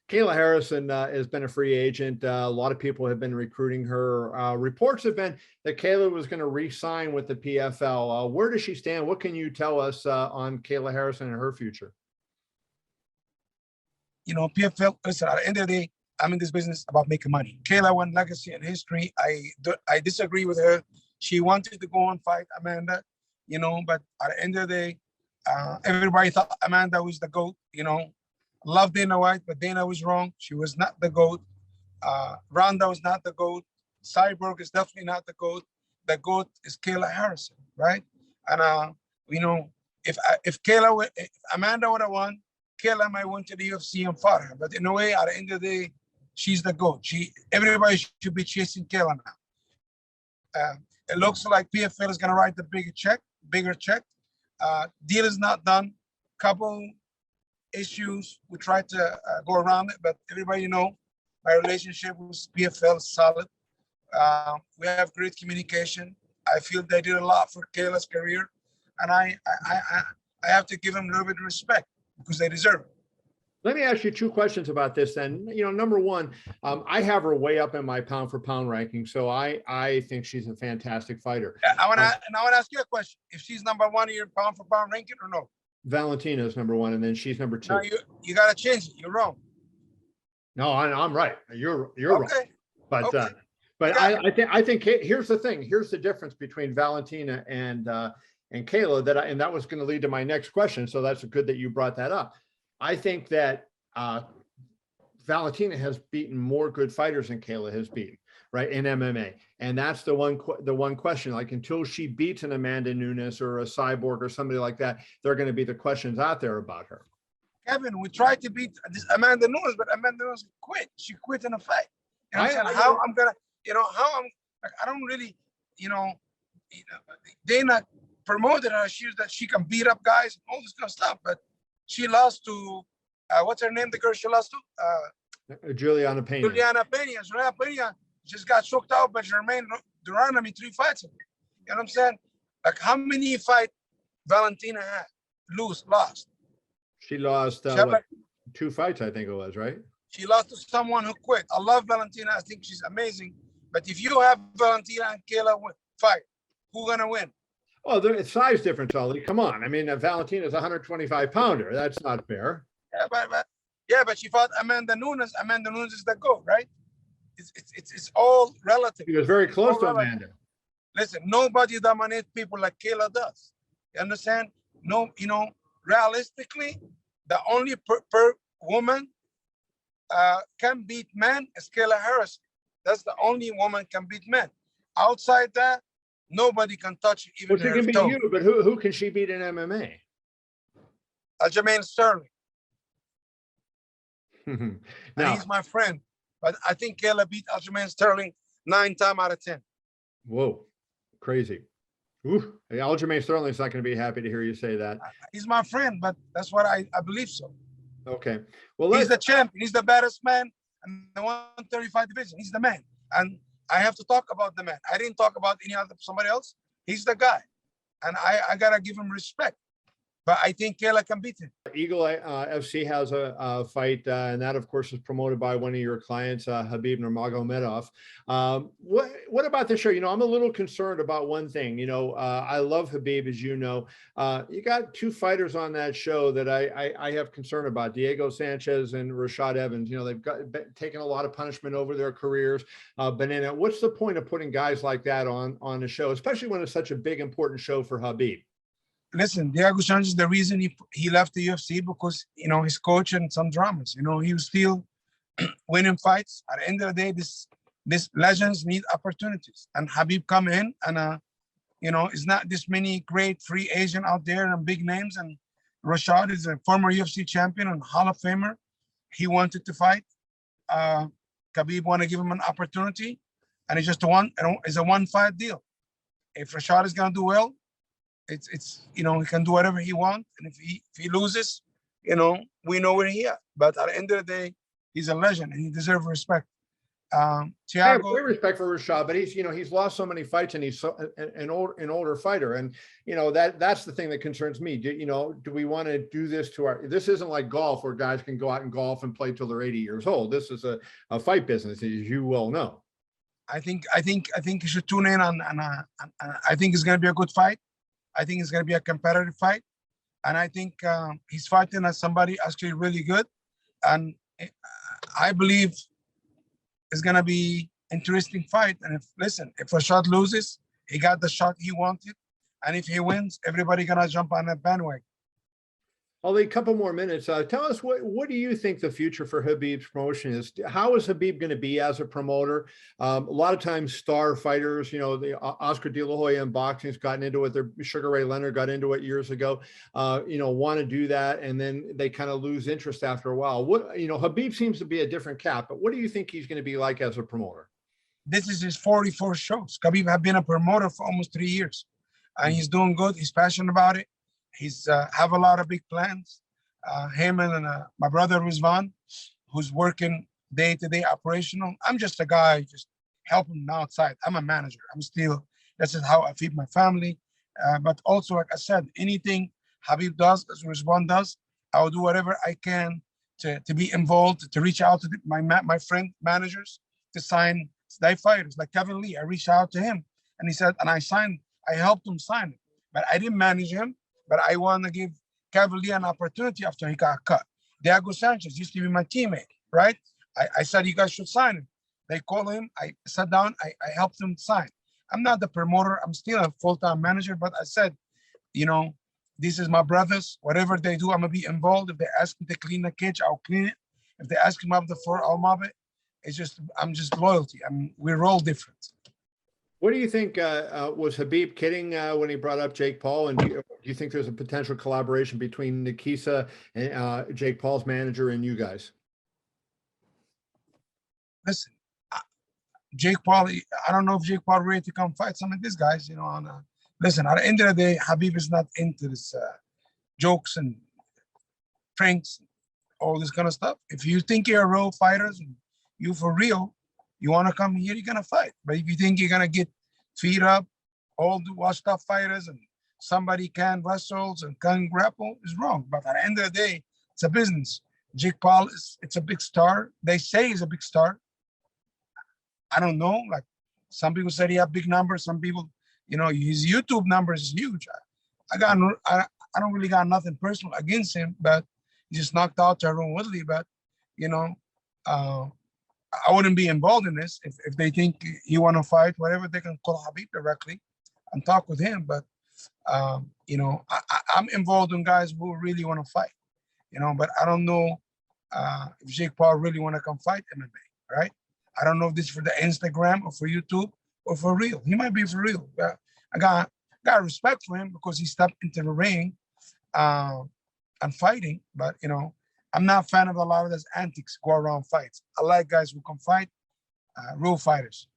Kayla Harrison has been a free agent. A lot of people have been recruiting her. Reports have been that Kayla was going to re-sign with the PFL. Where does she stand? What can you tell us on Kayla Harrison and her future? You know, PFL, listen, at the end of the day, I'm in this business about making money. Kayla won legacy and history. I disagree with her. She wanted to go and fight Amanda, you know, but at the end of the day, everybody thought Amanda was the GOAT, you know. Love Dana White, but Dana was wrong. She was not the GOAT. Ronda was not the GOAT. Cyborg is definitely not the GOAT. The GOAT is Kayla Harrison, right? And you know, if Amanda would have won, Kayla might went to the UFC and fought her. But in a way, at the end of the day, she's the GOAT. Everybody should be chasing Kayla now. It looks like PFL is going to write the bigger check. Deal is not done. Couple issues. We tried to go around it, but everybody know my relationship with PFL is solid. We have great communication. I feel they did a lot for Kayla's career, and I have to give them a little bit of respect because they deserve it. Let me ask you two questions about this then. You know, number one, I have her way up in my pound for pound ranking, so I think she's a fantastic fighter. I want to ask you a question. If she's number one in your pound for pound ranking or no? Valentina is number one, and then she's number two. No, you got to change it. You're wrong. No, I'm right. You're okay. wrong. But okay. I think here's the thing. Here's the difference between Valentina and Kayla and that was going to lead to my next question. So that's good that you brought that up. I think that Valentina has beaten more good fighters than Kayla has beaten, right, in MMA. And that's the one question. Like, until she beats an Amanda Nunes or a Cyborg or somebody like that, there are going to be the questions out there about her. Kevin, we tried to beat this Amanda Nunes, but Amanda Nunes quit. She quit in a fight. You know what I'm saying? How I'm gonna, you know, how I'm like, I don't really, you know, Dana promoted her. That she can beat up guys and all this kind of stuff, but she lost to what's her name? The girl she lost to? Juliana Pena. Juliana Pena just got choked out by Jermaine Duran. 3 fights. You know what I'm saying? Like, how many fights Valentina had? Lost. She lost 2 fights, I think it was, right? She lost to someone who quit. I love Valentina. I think she's amazing. But if you have Valentina and Kayla fight, who's gonna win? Oh, it's size difference, Ali. Come on. I mean, Valentina's 125 pounder. That's not fair. Yeah, but she fought Amanda Nunes. Amanda Nunes is the GOAT, right? It's all relative. She was very close to Amanda. Listen, nobody dominates people like Kayla does. You understand? No, you know, realistically, the only per woman can beat men is Kayla Harrison. That's the only woman can beat men. Outside that, nobody can touch even well, she can beat you, but who can she beat in MMA? Aljamain Sterling. Now, he's my friend, but I think Kayla beat Aljamain Sterling 9 times out of 10. Whoa, crazy. Ooh, Aljamain Sterling's not going to be happy to hear you say that. He's my friend, but that's what I believe so. Okay. Well, he's the champion. He's the baddest man in the 135 division. He's the man. And I have to talk about the man. I didn't talk about somebody else. He's the guy. And I got to give him respect. But I think Kayla can beat him. Eagle FC has a fight, and that, of course, is promoted by one of your clients, Khabib Nurmagomedov. What about this show? You know, I'm a little concerned about one thing. You know, I love Khabib, as you know. You got 2 fighters on that show that I have concern about, Diego Sanchez and Rashad Evans. You know, they've taken a lot of punishment over their careers. Banana, what's the point of putting guys like that on the show, especially when it's such a big, important show for Khabib? Listen, Diego Sanchez, the reason he left the UFC because, you know, his coach and some dramas. You know, he was still winning fights. At the end of the day, this legends need opportunities. And Khabib come in and, you know, it's not this many great free agent out there and big names. And Rashad is a former UFC champion and Hall of Famer. He wanted to fight. Khabib want to give him an opportunity. And it's just a one-fight deal. If Rashad is going to do well, it's you know, he can do whatever he wants, and if he loses, you know, we know where he at. But at the end of the day, he's a legend and he deserves respect. I have Thiago, great respect for Rashad, but he's, he's lost so many fights, and he's an older fighter. And, that's the thing that concerns me. Do we want to do this to this isn't like golf where guys can go out and golf and play till they're 80 years old. This is a fight business, as you well know. I think you should tune in on I think it's going to be a good fight. I think it's going to be a competitive fight. And I think he's fighting as somebody actually really good. And I believe it's going to be interesting fight. And if Rashad loses, he got the shot he wanted. And if he wins, everybody going to jump on that bandwagon. Ali, a couple more minutes. Tell us, what do you think the future for Khabib's promotion is? How is Khabib going to be as a promoter? A lot of times star fighters, the Oscar De La Hoya in boxing has gotten into it. Their Sugar Ray Leonard got into it years ago, want to do that. And then they kind of lose interest after a while. Khabib seems to be a different cat, but what do you think he's going to be like as a promoter? This is his 44 shows. Khabib has been a promoter for almost 3 years, and he's doing good. He's passionate about it. He's have a lot of big plans. Him and my brother Rizvan, who's working day-to-day operational. I'm just a guy, just helping outside. I'm a manager. This is how I feed my family. But also, like I said, anything Khabib does, as Rizvan does, I will do whatever I can to be involved, to reach out to my friend managers to sign their fighters. Like Kevin Lee, I reached out to him, and he said, and I helped him sign it. But I didn't manage him. But I want to give Cavalier an opportunity after he got cut. Diego Sanchez used to be my teammate, right? I said, you guys should sign him. They called him. I sat down. I helped him sign. I'm not the promoter. I'm still a full-time manager. But I said, this is my brothers. Whatever they do, I'm going to be involved. If they ask me to clean the cage, I'll clean it. If they ask me to mop the floor, I'll mop it. I'm just loyalty. We're all different. What do you think, was Khabib kidding when he brought up Jake Paul? And do you think there's a potential collaboration between Nikisa and Jake Paul's manager and you guys? Listen, Jake Paul, I don't know if Jake Paul ready to come fight some of these guys, listen, at the end of the day, Khabib is not into this jokes and pranks, all this kind of stuff. If you think you're real fighters and you for real, you want to come here, you're going to fight. But if you think you're going to get feet up, all the washed up fighters, and somebody can wrestle and can grapple, is wrong. But at the end of the day, it's a business. Jake Paul, it's a big star. They say he's a big star. I don't know. Like, some people said he had big numbers. Some people, his YouTube numbers is huge. I don't really got nothing personal against him, but he just knocked out Tyrone Woodley. But, I wouldn't be involved in this. If they think he want to fight, whatever, they can call Khabib directly and talk with him. But, I'm involved in guys who really want to fight, but I don't know if Jake Paul really want to come fight MMA, right? I don't know if this is for the Instagram or for YouTube or for real. He might be for real. I got respect for him because he stepped into the ring and fighting, but, I'm not a fan of a lot of those antics, go around fights. I like guys who can fight, real fighters.